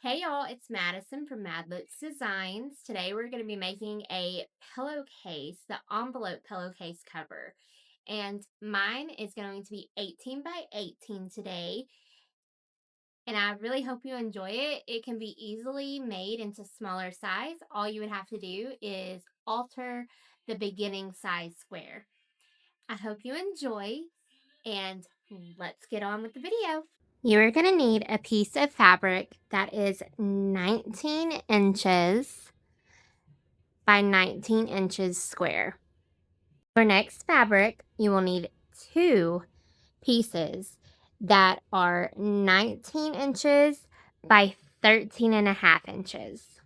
Hey y'all, it's Madison from Madlets Designs. Today we're going to be making a pillowcase, the envelope pillowcase cover. And mine is going to be 18 by 18 today. And I really hope you enjoy it. It can be easily made into smaller size. All you would have to do is alter the beginning size square. I hope you enjoy, and let's get on with the video. You're going to need a piece of fabric that is 19 inches by 19 inches square. For next fabric, you will need two pieces that are 19 inches by 13 and a half inches.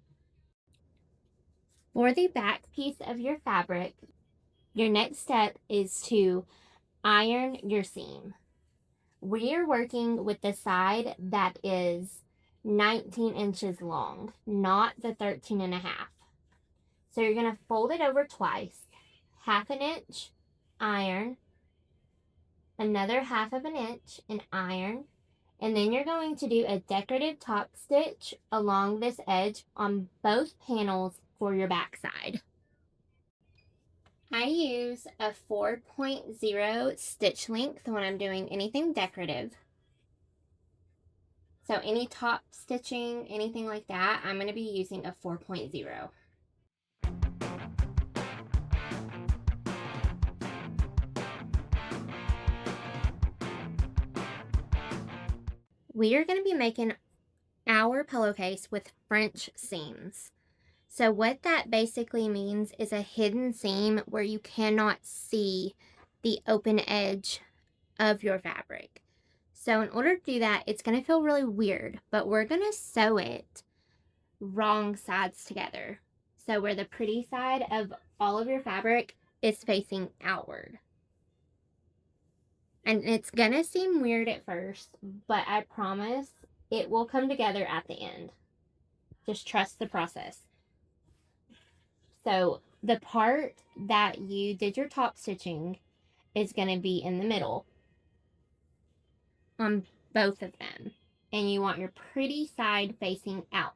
For the back piece of your fabric, your next step is to iron your seam. We're working with the side that is 19 inches long, not the 13 and a half. So you're going to fold it over twice, half an inch, iron, another half of an inch and iron, and then you're going to do a decorative top stitch along this edge on both panels for your back side. I use a 4.0 stitch length when I'm doing anything decorative. So any top stitching, anything like that, I'm going to be using a 4.0. We are going to be making our pillowcase with French seams. So what that basically means is a hidden seam where you cannot see the open edge of your fabric. So in order to do that, it's going to feel really weird, but we're going to sew it wrong sides together. So where the pretty side of all of your fabric is facing outward. And it's going to seem weird at first, but I promise it will come together at the end. Just trust the process. So the part that you did your top stitching is going to be in the middle on both of them. And you want your pretty side facing out,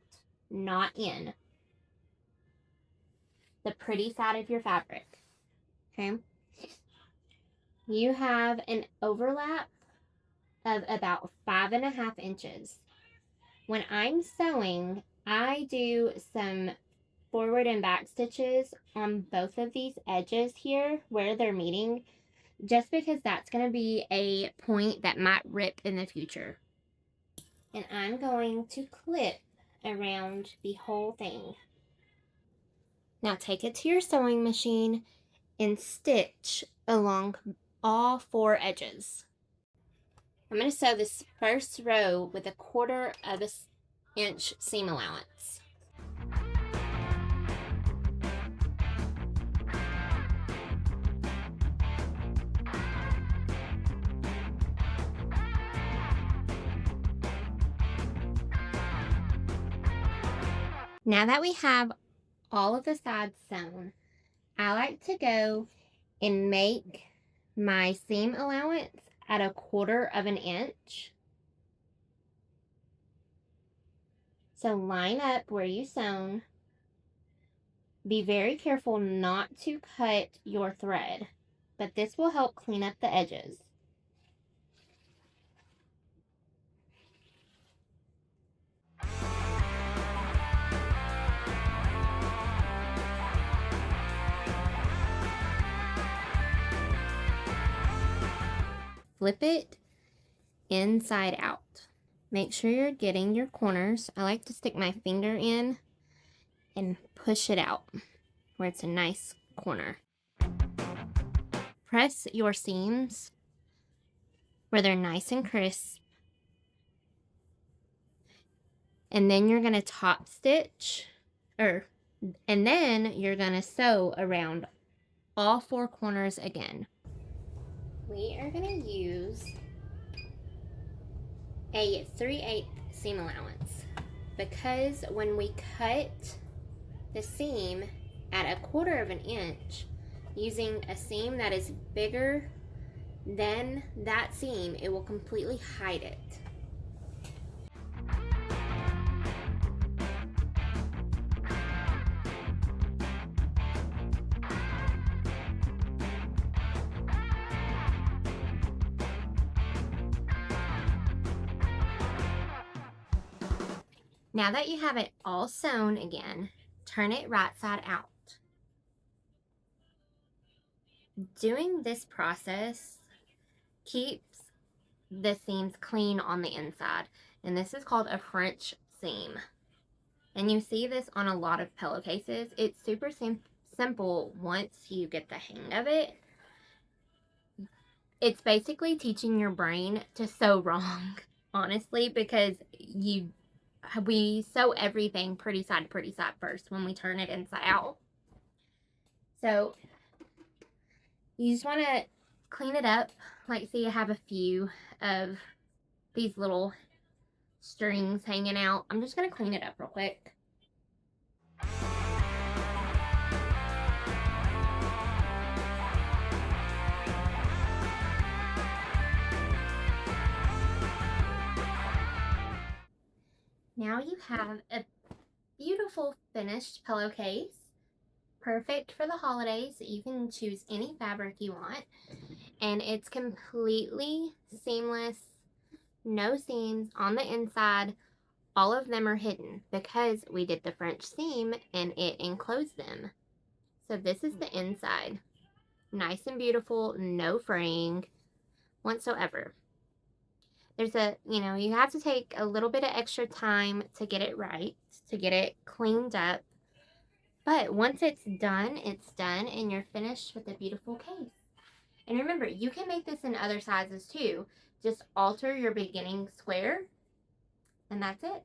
not in. The pretty side of your fabric. Okay? You have an overlap of about 5.5 inches. When I'm sewing, I do some forward and back stitches on both of these edges here where they're meeting, just because that's going to be a point that might rip in the future. And I'm going to clip around the whole thing. Now take it to your sewing machine and stitch along all 4 edges. I'm going to sew this first row with 1/4 of an inch seam allowance. Now that we have all of the sides sewn, I like to go and make my seam allowance at 1/4 of an inch. So line up where you sewn. Be very careful not to cut your thread, but this will help clean up the edges. Flip it inside out. Make sure you're getting your corners. I like to stick my finger in and push it out where it's a nice corner. Press your seams where they're nice and crisp. And then you're going to top stitch, and then you're going to sew around all 4 corners again. We are going to use a 3/8 seam allowance because when we cut the seam at 1/4 of an inch using a seam that is bigger than that seam, it will completely hide it. Now that you have it all sewn again, turn it right side out. Doing this process keeps the seams clean on the inside, and this is called a French seam. And you see this on a lot of pillowcases. It's super simple once you get the hang of it. It's basically teaching your brain to sew wrong, honestly, because we sew everything pretty side first when we turn it inside out. So you just want to clean it up. Like, see, I have a few of these little strings hanging out. I'm just going to clean it up real quick. Now you have a beautiful finished pillowcase, perfect for the holidays. You can choose any fabric you want, and it's completely seamless, no seams on the inside. All of them are hidden because we did the French seam and it enclosed them. So this is the inside, nice and beautiful, no fraying whatsoever. There's you have to take a little bit of extra time to get it right, to get it cleaned up. But once it's done, and you're finished with a beautiful case. And remember, you can make this in other sizes too. Just alter your beginning square, and that's it.